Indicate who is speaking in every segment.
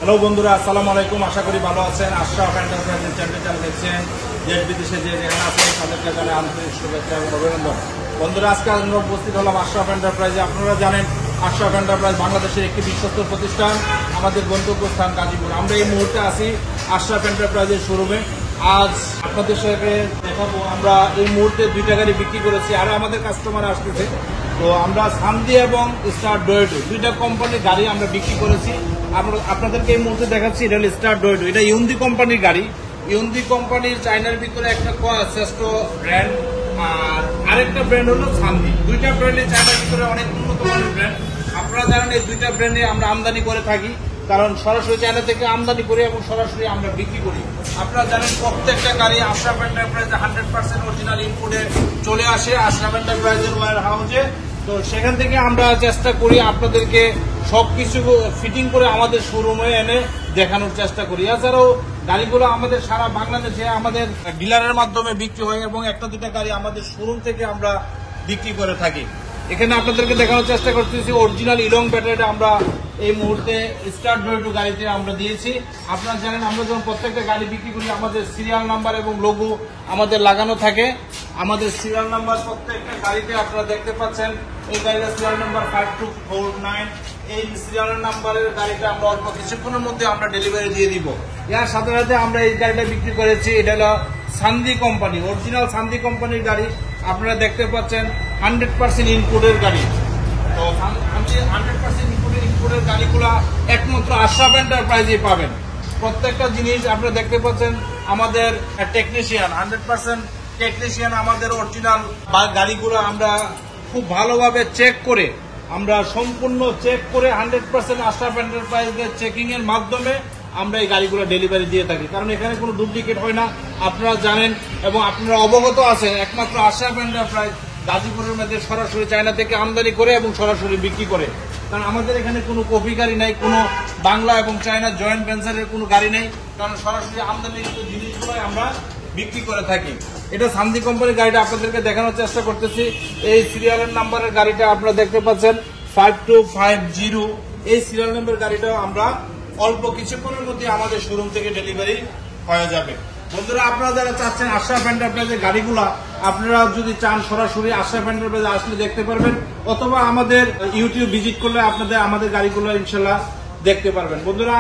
Speaker 1: Hello বন্ধুরা, আসসালামু আলাইকুম। আশা করি ভালো আছেন। আশরাফ এন্টারপ্রাইজের চ্যানেল দেখছেন। দেশ বিদেশে যে যেখানে আছেন তাদেরকে জানাই আন্তরিক শুভেচ্ছা এবং অভিনন্দন। বন্ধুরা, আজকে আমরা উপস্থিত হলাম আশরাফ এন্টারপ্রাইজে। আপনারা জানেন আশরাফ এন্টারপ্রাইজ বাংলাদেশের একটি বিশ্বস্ত প্রতিষ্ঠান। আমাদের গন্তব্যস্থান গাজীপুর। আমরা এই মুহূর্তে আছি আশরাফ এন্টারপ্রাইজের শোরুমে। আজ আপনাদের সাথে দেখাবো আমরা এই মুহূর্তে দুইটা গাড়ি বিক্রি করেছি, আরো আমাদের কাস্টমার আসতেছে। তো আমরা সান্দি এবং স্টার ডয়েডো দুইটা কোম্পানির গাড়ি আমরা বিক্রি করেছি। আপনাদেরকে এই মুহূর্তে দেখাচ্ছি। এটা হল স্টার ডয়েডো, এটা ইউন্দি কোম্পানির গাড়ি। ইউন্দি কোম্পানির চাইনার ভিতরে একটা শ্রেষ্ঠ ব্র্যান্ড, আর আরেকটা ব্র্যান্ড হলো সান্দি। দুইটা ব্র্যান্ডে চাইনার ভিতরে অনেক উন্নত মানের ব্র্যান্ড। আপনারা জানেন এই দুইটা ব্র্যান্ডে আমরা আমদানি করে থাকি, কারণ সরাসরি চায়না থেকে আমদানি করি এবং সরাসরি আমরা বিক্রি করি। আপনারা জানেন প্রত্যেকটা গাড়ি আশরাফ এন্টারপ্রাইজে 100% অরিজিনাল ইম্পোর্টে চলে আসে আশরাফ এন্টারপ্রাইজের ওয়্যার হাউসে। তো সেখান থেকে আমরা চেষ্টা করি আপনাদেরকে সবকিছু ফিটিং করে আমাদের শোরুমে এনে দেখানোর চেষ্টা করি। এছাড়াও গাড়িগুলো আমাদের সারা বাংলাদেশে আমাদের ডিলারের মাধ্যমে বিক্রি হয় এবং একটা দুটা গাড়ি আমাদের শোরুম থেকে আমরা বিক্রি করে থাকি। এখানে আপনাদেরকে দেখানোর চেষ্টা করতেছি অরিজিনাল ইলং ব্যাটারিটা আমরা এই মুহূর্তে স্টার ডয়েডো গাড়িতে আমরা দিয়েছি। আপনারা জানেন আমরা যখন প্রত্যেকটা গাড়ি বিক্রি করি আমাদের সিরিয়াল নাম্বার এবং লোগো আমাদের লাগানো থাকে। আমাদের সিরিয়াল নাম্বার প্রত্যেকটা গাড়িতে আপনারা দেখতে পাচ্ছেন। এই গাড়িটা সিরিয়াল নাম্বার 5249। এই সিরিয়াল নাম্বারের গাড়িটা আমরা অল্প কিছুক্ষণের মধ্যে আমরা ডেলিভারি দিয়ে দিব। এর সাথে সাথে আমরা এই গাড়িটা বিক্রি করেছি। এটা হলো সান্দি কোম্পানি, অরিজিনাল সান্দি কোম্পানির গাড়ি। আপনারা দেখতে পাচ্ছেন 100% ইনপুটের গাড়ি। তো 100% ইনপুটের গাড়িগুলো একমাত্র আশরাফ এন্টারপ্রাইজে পাবেন। প্রত্যেকটা জিনিস আপনারা দেখতে পাচ্ছেন। আমাদের টেকনিশিয়ান 100% টেকনিশিয়ান আমাদের অরিজিনাল গাড়িগুলো আমরা খুব ভালোভাবে চেক করে, আমরা সম্পূর্ণ চেক করে 100% আশরাফ এন্টারপ্রাইজের চেকিং এর মাধ্যমে আমরা এই গাড়িগুলো ডেলিভারি দিয়ে থাকি, কারণ এখানে কোনো ডুপ্লিকেট হয় না। আপনারা জানেন এবং আপনারা অবগত আছেন একমাত্র আশরাফ এন্টারপ্রাইজ গাজীপুরের মধ্যে সরাসরি চায়না থেকে আমদানি করে এবং সরাসরি বিক্রি করে। কারণ আমাদের এখানে কোনো কপি গাড়ি নাই, কোনো বাংলা এবং চায়না জয়েন্ট ভেঞ্চারের কোনো গাড়ি নেই, কারণ সরাসরি আমদানিকৃত জিনিসগুলোই আমরা বিক্রি করে থাকি। এটা সান্দি কোম্পানির গাড়িটা আপনাদেরকে দেখানোর চেষ্টা করতেছি। এই সিরিয়ালের নাম্বারের গাড়িটা আপনারা দেখতে পাচ্ছেন 5250। এই সিরিয়াল নাম্বার গাড়িটাও আমরা অল্প কিছুক্ষণের মধ্যে আমাদের শোরুম থেকে ডেলিভারি হয়ে যাবে। বন্ধুরা, আপনারা যারা চাচ্ছেন আশরাফ এন্টারপ্রাইজের গাড়িগুলা, আপনারা যদি চান সরাসরি আশরাফ এন্টারপ্রাইজে আসলে দেখতে পারবেন, অথবা আমাদের ইউটিউব ভিজিট করলে আমাদের গাড়িগুলো ইনশাল্লাহ দেখতে পারবেন। বন্ধুরা,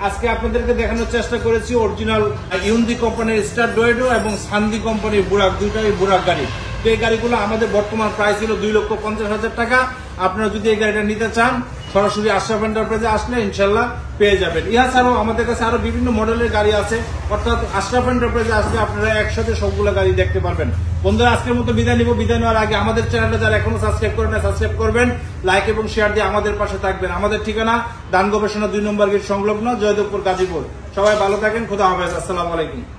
Speaker 1: আজকে আপনাদেরকে দেখানোর চেষ্টা করেছি অরিজিনাল ইউন্দি কোম্পানির স্টার ডয়েডো এবং সান্দি কোম্পানির বুরাক, দুইটাই বুরাক গাড়ি। তো এই গাড়িগুলো আমাদের বর্তমান প্রাইস ছিল 2,50,000 টাকা। আপনারা যদি এই গাড়িটা নিতে চান সরাসরি আশরাফ এন্টারপ্রাইজে আসলে ইনশাল্লাহ পেয়ে যাবেন। এছাড়াও আমাদের কাছে আরো বিভিন্ন মডেলের গাড়ি আছে, অর্থাৎ আশরাফ এন্টারপ্রাইজে আসলে আপনারা একসাথে সবগুলো গাড়ি দেখতে পারবেন। বন্ধুরা, আজকের মতো বিদায় নিব। বিদায় নেওয়ার আগে আমাদের চ্যানেলটা যারা এখনো সাবস্ক্রাইব করেন না সাবস্ক্রাইব করবেন, লাইক এবং শেয়ার দিয়ে আমাদের পাশে থাকবেন। আমাদের ঠিকানা দান গবেষণা 2 নম্বর গেট সংলগ্ন, জয়দেবপুর, গাজীপুর। সবাই ভালো থাকেন। খোদা হাফেজ। আসসালামু আলাইকুম।